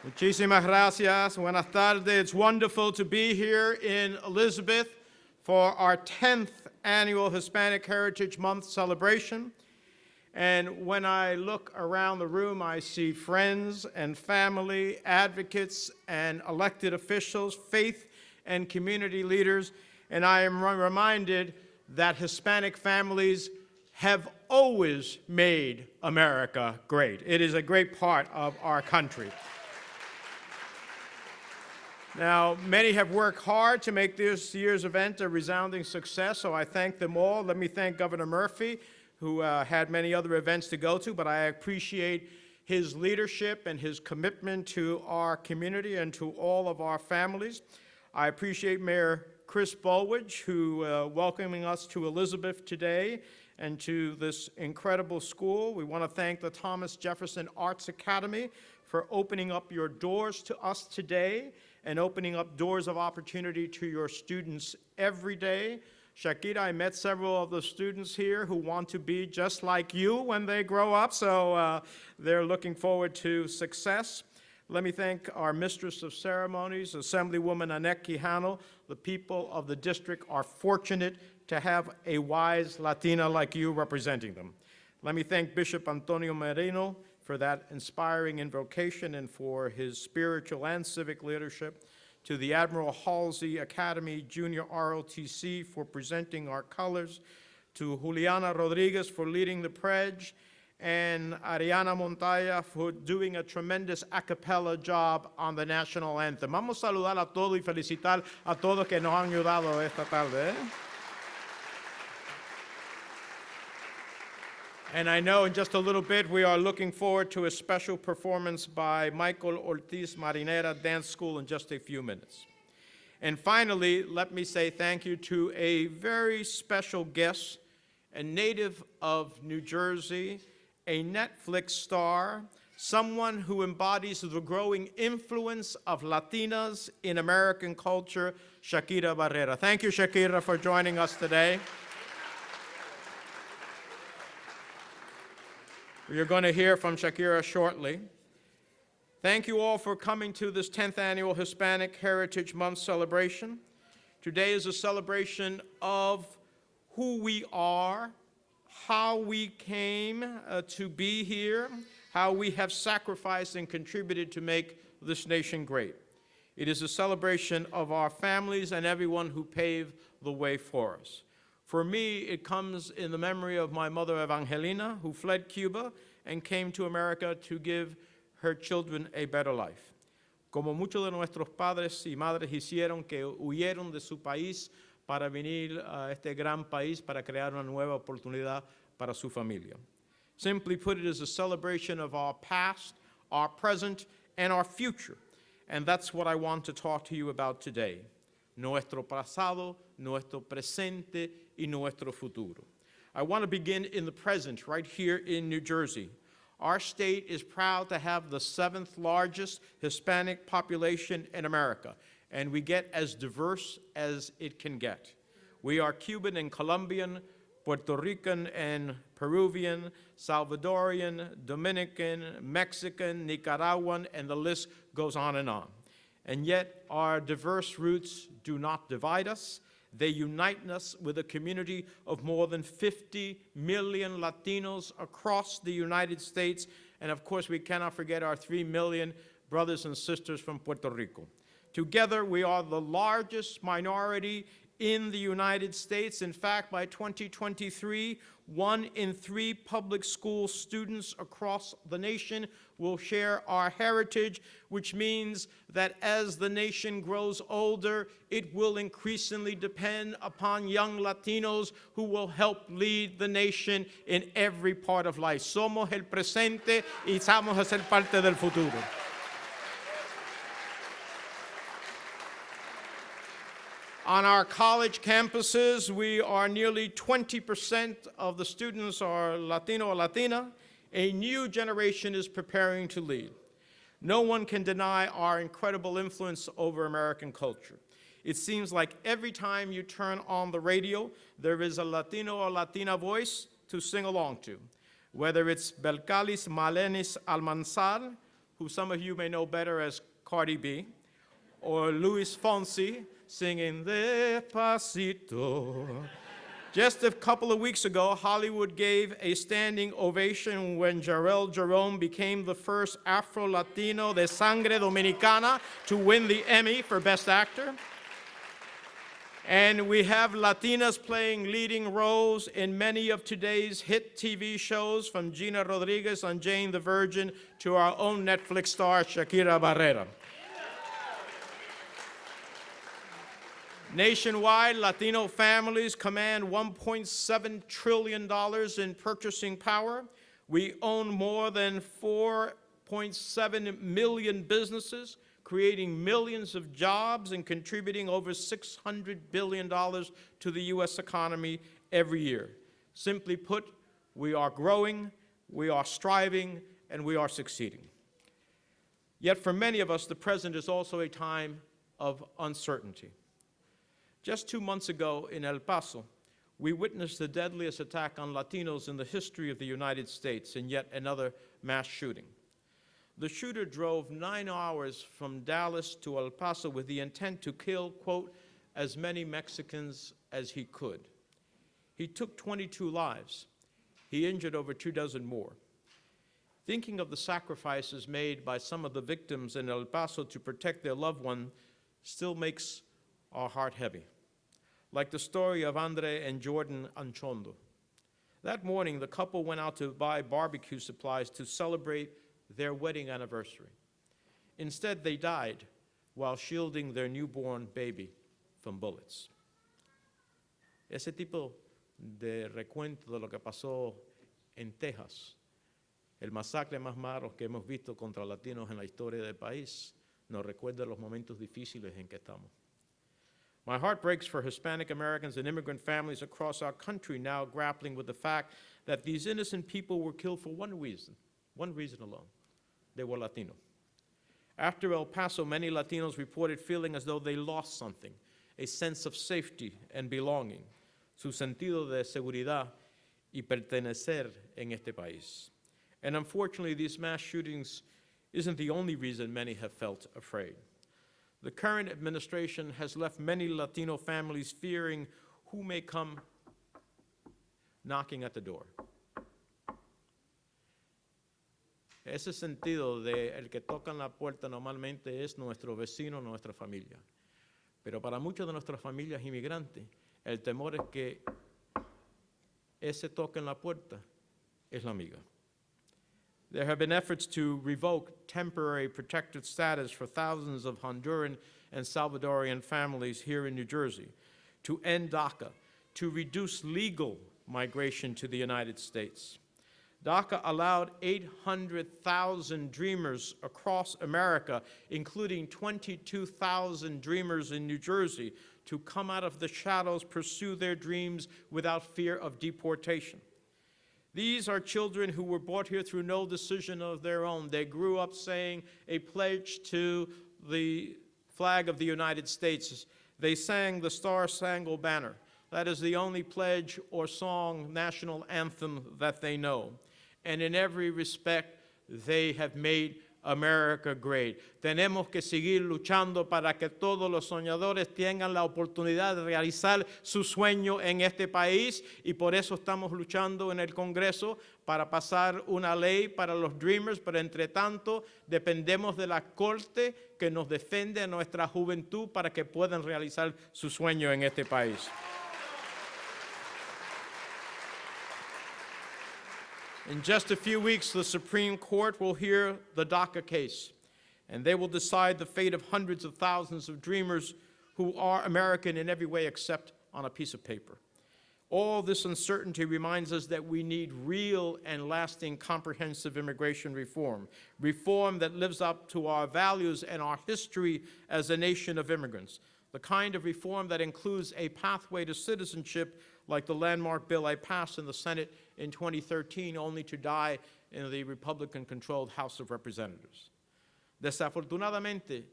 Muchísimas gracias. Buenas tardes. It's wonderful to be here in Elizabeth for our 10th annual Hispanic Heritage Month celebration. And when I look around the room, I see friends and family, advocates and elected officials, faith and community leaders, and I am reminded that Hispanic families have always made America great. It is a great part of our country. Now, many have worked hard to make this year's event a resounding success, so I thank them all. Let me thank Governor Murphy, who had many other events to go to, but I appreciate his leadership and his commitment to our community and to all of our families. I appreciate Mayor Chris Bulwidge, who welcoming us to Elizabeth today and to this incredible school. We want to thank the Thomas Jefferson Arts Academy for opening up your doors to us today and opening up doors of opportunity to your students every day. Shakira, I met several of the students here who want to be just like you when they grow up, so they're looking forward to success. Let me thank our Mistress of Ceremonies, Assemblywoman Annette Quijano. The people of the district are fortunate to have a wise Latina like you representing them. Let me thank Bishop Antonio Merino for that inspiring invocation and for his spiritual and civic leadership, to the Admiral Halsey Academy Junior ROTC for presenting our colors, to Juliana Rodriguez for leading the pledge, and Ariana Montaya for doing a tremendous a cappella job on the national anthem. Vamos a saludar a todos y felicitar a todos que nos han ayudado esta tarde. And I know in just a little bit we are looking forward to a special performance by Michael Ortiz Marinera Dance School in just a few minutes. And finally, let me say thank you to a very special guest, a native of New Jersey, a Netflix star, someone who embodies the growing influence of Latinas in American culture, Shakira Barrera. Thank you, Shakira, for joining us today. You're going to hear from Shakira shortly. Thank you all for coming to this 10th annual Hispanic Heritage Month celebration. Today is a celebration of who we are, how we came to be here, how we have sacrificed and contributed to make this nation great. It is a celebration of our families and everyone who paved the way for us. For me, it comes in the memory of my mother, Evangelina, who fled Cuba and came to America to give her children a better life. Como muchos de nuestros padres y madres hicieron que huyeron de su país para venir a este gran país para crear una nueva oportunidad para su familia. Simply put, it is a celebration of our past, our present, and our future. And that's what I want to talk to you about today. Nuestro pasado, nuestro presente, y nuestro futuro. I want to begin in the present, right here in New Jersey. Our state is proud to have the 7th largest Hispanic population in America, and we get as diverse as it can get. We are Cuban and Colombian, Puerto Rican and Peruvian, Salvadorian, Dominican, Mexican, Nicaraguan, and the list goes on and on. And yet our diverse roots do not divide us. They unite us with a community of more than 50 million Latinos across the United States. And of course, we cannot forget our 3 million brothers and sisters from Puerto Rico. Together, we are the largest minority in the United States. In fact, by 2023, 1 in 3 public school students across the nation will share our heritage, which means that as the nation grows older, it will increasingly depend upon young Latinos who will help lead the nation in every part of life. Somos el presente y vamos a ser parte del futuro. On our college campuses, we are nearly 20% of the students are Latino or Latina. A new generation is preparing to lead. No one can deny our incredible influence over American culture. It seems like every time you turn on the radio, there is a Latino or Latina voice to sing along to. Whether it's Belcalis Malenis Almanzar, who some of you may know better as Cardi B, or Luis Fonsi singing Despacito. Just a couple of weeks ago, Hollywood gave a standing ovation when Jarrell Jerome became the first Afro-Latino de sangre dominicana to win the Emmy for Best Actor. And we have Latinas playing leading roles in many of today's hit TV shows, from Gina Rodriguez on Jane the Virgin to our own Netflix star, Shakira Barrera. Nationwide, Latino families command $1.7 trillion in purchasing power. We own more than 4.7 million businesses, creating millions of jobs and contributing over $600 billion to the U.S. economy every year. Simply put, we are growing, we are striving, and we are succeeding. Yet for many of us, the present is also a time of uncertainty. Just 2 months ago in El Paso, we witnessed the deadliest attack on Latinos in the history of the United States in yet another mass shooting. The shooter drove 9 hours from Dallas to El Paso with the intent to kill, quote, as many Mexicans as he could. He took 22 lives. He injured over 24 more. Thinking of the sacrifices made by some of the victims in El Paso to protect their loved one still makes our heart heavy. Like the story of Andre and Jordan Anchondo. That morning, the couple went out to buy barbecue supplies to celebrate their wedding anniversary. Instead, they died while shielding their newborn baby from bullets. Ese tipo de recuento de lo que pasó en Texas, el masacre más malo que hemos visto contra latinos en la historia del país, nos recuerda los momentos difíciles en que estamos. My heart breaks for Hispanic Americans and immigrant families across our country now grappling with the fact that these innocent people were killed for one reason alone. They were Latino. After El Paso, many Latinos reported feeling as though they lost something, a sense of safety and belonging, su sentido de seguridad y pertenecer en este país. And unfortunately, these mass shootings isn't the only reason many have felt afraid. The current administration has left many Latino families fearing who may come knocking at the door. Ese sentido de el que toca en la puerta normalmente es nuestro vecino, nuestra familia. Pero para muchas de nuestras familias inmigrantes, el temor es que ese toque en la puerta es la amiga. There have been efforts to revoke temporary protected status for thousands of Honduran and Salvadorian families here in New Jersey, to end DACA, to reduce legal migration to the United States. DACA allowed 800,000 dreamers across America, including 22,000 dreamers in New Jersey, to come out of the shadows, pursue their dreams without fear of deportation. These are children who were brought here through no decision of their own. They grew up saying a pledge to the flag of the United States. They sang the Star-Spangled Banner. That is the only pledge or song, national anthem that they know. And in every respect, they have made America great. Tenemos que seguir luchando para que todos los soñadores tengan la oportunidad de realizar su sueño en este país, y por eso estamos luchando en el Congreso para pasar una ley para los Dreamers, pero entre tanto dependemos de la Corte que nos defiende a nuestra juventud para que puedan realizar su sueño en este país. In just a few weeks, the Supreme Court will hear the DACA case, and they will decide the fate of hundreds of thousands of dreamers who are American in every way except on a piece of paper. All this uncertainty reminds us that we need real and lasting comprehensive immigration reform, reform that lives up to our values and our history as a nation of immigrants, the kind of reform that includes a pathway to citizenship like the landmark bill I passed in the Senate in 2013, only to die in the Republican-controlled House of Representatives. Desafortunadamente,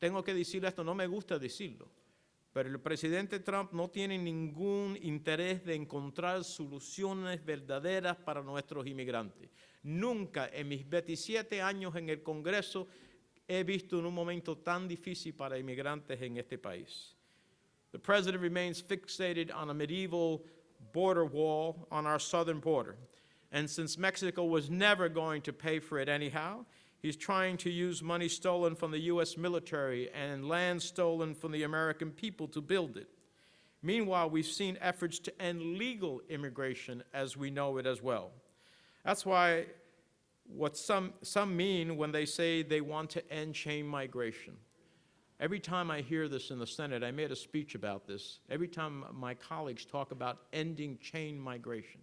tengo que decir esto, no me gusta decirlo, Pero el presidente Trump no tiene ningún interés de encontrar soluciones verdaderas para nuestros inmigrantes. Nunca en mis 27 años en el Congreso he visto un momento tan difícil para inmigrantes en este país. The president remains fixated on a medieval border wall on our southern border. And since Mexico was never going to pay for it anyhow, he's trying to use money stolen from the U.S. military and land stolen from the American people to build it. Meanwhile, we've seen efforts to end legal immigration as we know it as well. That's why what some mean when they say they want to end chain migration. Every time I hear this in the Senate, I made a speech about this. Every time my colleagues talk about ending chain migration.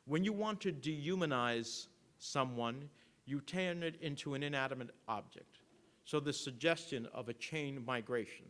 When you want to dehumanize someone, you turn it into an inanimate object. So the suggestion of a chain migration.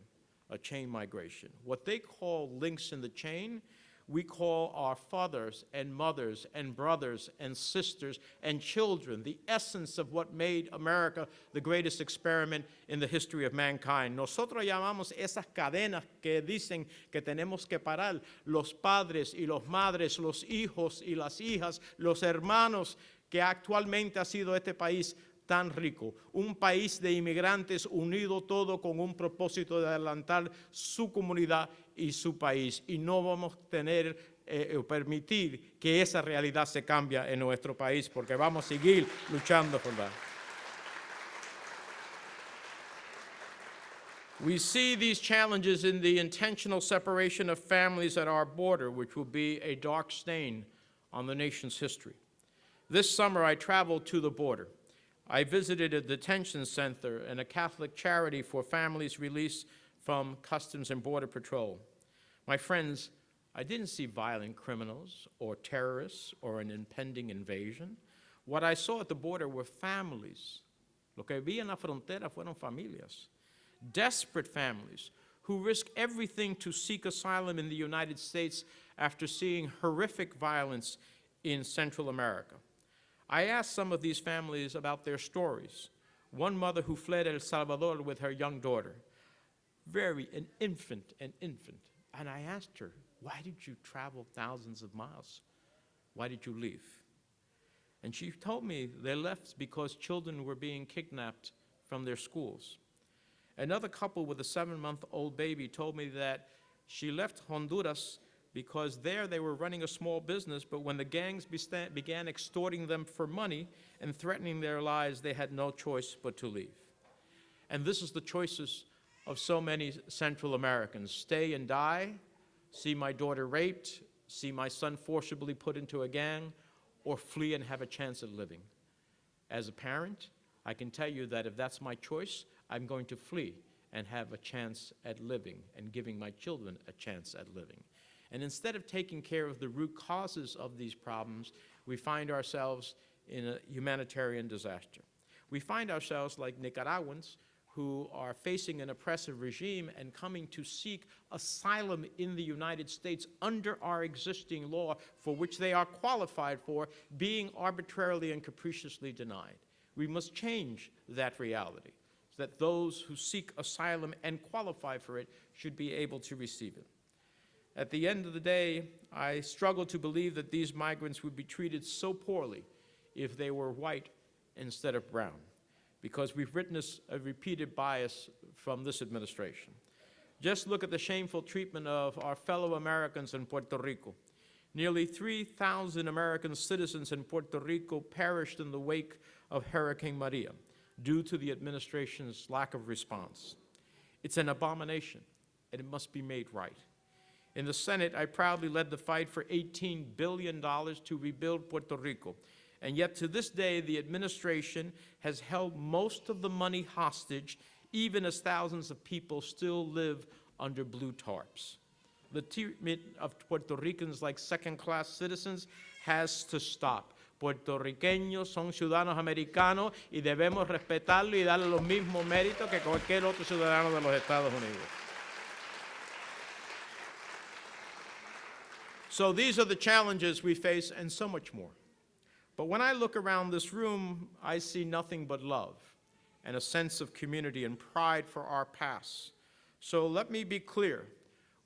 What they call links in the chain, we call our fathers and mothers and brothers and sisters and children, the essence of what made America the greatest experiment in the history of mankind. Nosotros llamamos esas cadenas que dicen que tenemos que parar, los padres y las madres, los hijos y las hijas, los hermanos que actualmente ha sido este país tan rico, un país de inmigrantes unido todo con un propósito de adelantar su comunidad y su país. Y no vamos a tener o permitir que esa realidad se cambie en nuestro país, porque vamos a seguir luchando por that. We see these challenges in the intentional separation of families at our border, which will be a dark stain on the nation's history. This summer, I traveled to the border. I visited a detention center and a Catholic charity for families released from Customs and Border Patrol. My friends, I didn't see violent criminals or terrorists or an impending invasion. What I saw at the border were families. Lo que vi en la frontera fueron familias. Desperate families who risk everything to seek asylum in the United States after seeing horrific violence in Central America. I asked some of these families about their stories. One mother who fled El Salvador with her young daughter, an infant. And I asked her, why did you travel thousands of miles? Why did you leave? And she told me they left because children were being kidnapped from their schools. Another couple with a 7-month-old baby told me that she left Honduras because there they were running a small business, but when the gangs began extorting them for money and threatening their lives, they had no choice but to leave. And this is the choices of so many Central Americans. Stay and die, see my daughter raped, see my son forcibly put into a gang, or flee and have a chance at living. As a parent, I can tell you that if that's my choice, I'm going to flee and have a chance at living and giving my children a chance at living. And instead of taking care of the root causes of these problems, we find ourselves in a humanitarian disaster. We find ourselves like Nicaraguans who are facing an oppressive regime and coming to seek asylum in the United States under our existing law for which they are qualified for, being arbitrarily and capriciously denied. We must change that reality so that those who seek asylum and qualify for it should be able to receive it. At the end of the day, I struggle to believe that these migrants would be treated so poorly if they were white instead of brown, because we've witnessed a repeated bias from this administration. Just look at the shameful treatment of our fellow Americans in Puerto Rico. Nearly 3,000 American citizens in Puerto Rico perished in the wake of Hurricane Maria due to the administration's lack of response. It's an abomination, and it must be made right. In the Senate, I proudly led the fight for $18 billion to rebuild Puerto Rico. And yet to this day, the administration has held most of the money hostage, even as thousands of people still live under blue tarps. The treatment of Puerto Ricans like second-class citizens has to stop. Puertorriqueños son ciudadanos americanos y debemos respetarlo y darle los mismos méritos que cualquier otro ciudadano de los Estados Unidos. So these are the challenges we face and so much more. But when I look around this room, I see nothing but love and a sense of community and pride for our past. So let me be clear.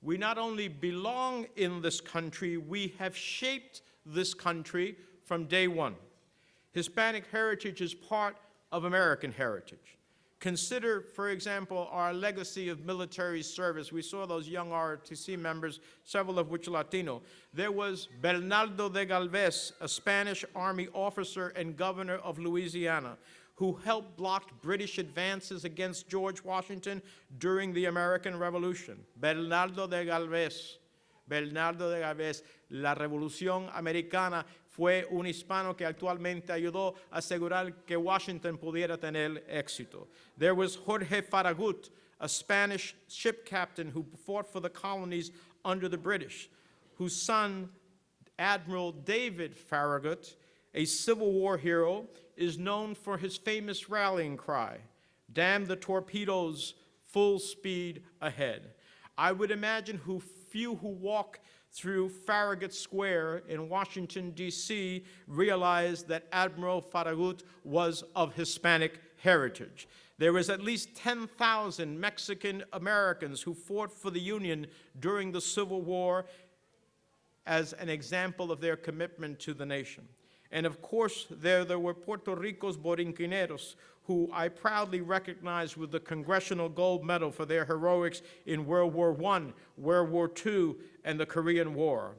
We not only belong in this country, we have shaped this country from day one. Hispanic heritage is part of American heritage. Consider, for example, our legacy of military service. We saw those young ROTC members, several of which Latino. There was Bernardo de Galvez, a Spanish Army officer and governor of Louisiana, who helped block British advances against George Washington during the American Revolution. Bernardo de Galvez. La Revolución Americana fue un hispano que actualmente ayudó a asegurar que Washington pudiera tener éxito. There was Jorge Farragut, a Spanish ship captain who fought for the colonies under the British, whose son, Admiral David Farragut, a Civil War hero, is known for his famous rallying cry, "Damn the torpedoes, full speed ahead." I would imagine few who walk through Farragut Square in Washington, D.C. realize that Admiral Farragut was of Hispanic heritage. There was at least 10,000 Mexican Americans who fought for the Union during the Civil War as an example of their commitment to the nation. And of course, there were Puerto Rico's borinquineros, who I proudly recognize with the Congressional Gold Medal for their heroics in World War I, World War II, and the Korean War.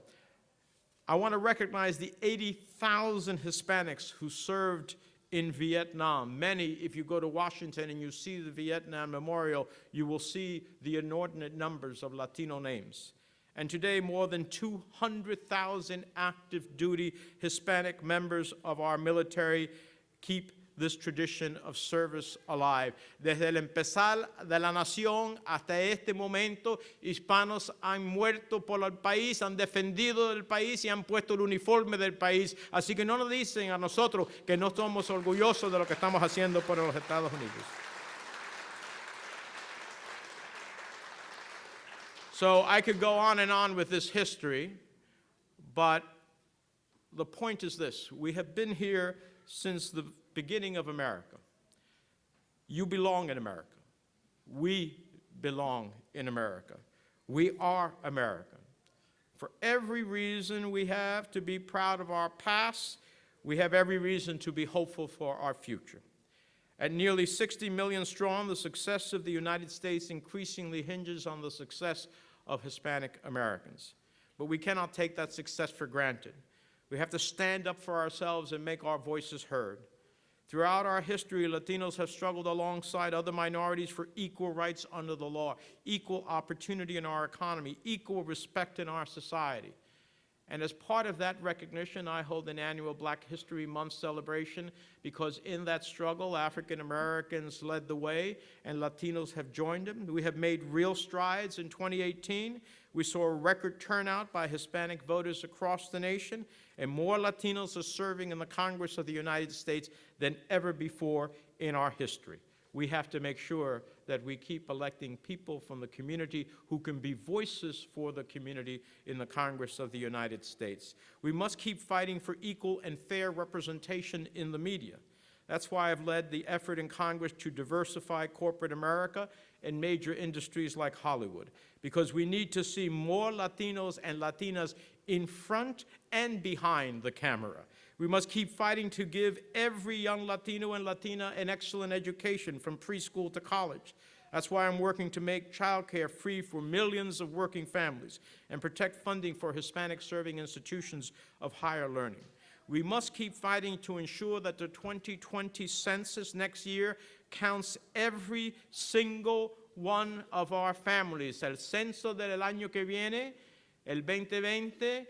I want to recognize the 80,000 Hispanics who served in Vietnam. Many, if you go to Washington and you see the Vietnam Memorial, you will see the inordinate numbers of Latino names. And today, more than 200,000 active duty Hispanic members of our military keep this tradition of service alive. Desde el empezar de la nación hasta este momento, hispanos han muerto por el país, han defendido el país y han puesto el uniforme del país. Así que no nos dicen a nosotros que no somos orgullosos de lo que estamos haciendo por los Estados Unidos. So I could go on and on with this history, but the point is this. We have been here since the beginning of America. You belong in America. We belong in America. We are American. For every reason we have to be proud of our past, we have every reason to be hopeful for our future. At nearly 60 million strong, the success of the United States increasingly hinges on the success of Hispanic Americans. But we cannot take that success for granted. We have to stand up for ourselves and make our voices heard. Throughout our history, Latinos have struggled alongside other minorities for equal rights under the law, equal opportunity in our economy, equal respect in our society. And as part of that recognition, I hold an annual Black History Month celebration because in that struggle, African Americans led the way and Latinos have joined them. We have made real strides in 2018. We saw a record turnout by Hispanic voters across the nation, and more Latinos are serving in the Congress of the United States than ever before in our history. We have to make sure that we keep electing people from the community who can be voices for the community in the Congress of the United States. We must keep fighting for equal and fair representation in the media. That's why I've led the effort in Congress to diversify corporate America and major industries like Hollywood, because we need to see more Latinos and Latinas in front and behind the camera. We must keep fighting to give every young Latino and Latina an excellent education from preschool to college. That's why I'm working to make childcare free for millions of working families and protect funding for Hispanic-serving institutions of higher learning. We must keep fighting to ensure that the 2020 census next year counts every single one of our families. El censo del año que viene, el 2020,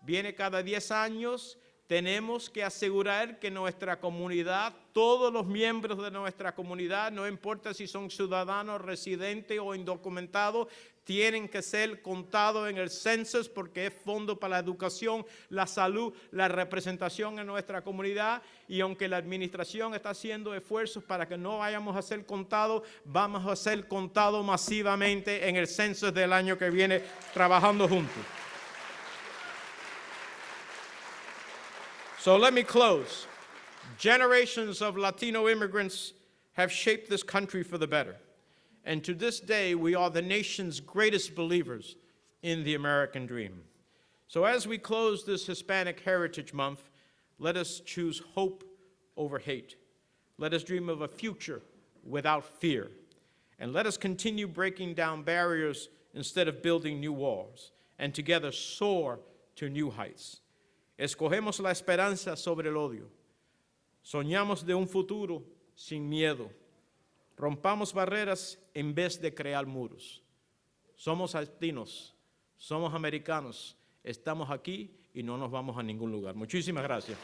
viene cada 10 años. Tenemos que asegurar que nuestra comunidad, todos los miembros de nuestra comunidad, no importa si son ciudadanos, residentes o indocumentados, tienen que ser contados en el census porque es fondo para la educación, la salud, la representación en nuestra comunidad. Y aunque la administración está haciendo esfuerzos para que no vayamos a ser contados, vamos a ser contados masivamente en el census del año que viene, trabajando juntos. So let me close. Generations of Latino immigrants have shaped this country for the better. And to this day, we are the nation's greatest believers in the American dream. So as we close this Hispanic Heritage Month, let us choose hope over hate. Let us dream of a future without fear. And let us continue breaking down barriers instead of building new walls, and together soar to new heights. Escogemos la esperanza sobre el odio. Soñamos de un futuro sin miedo. Rompamos barreras en vez de crear muros. Somos latinos, somos americanos, estamos aquí y no nos vamos a ningún lugar. Muchísimas gracias.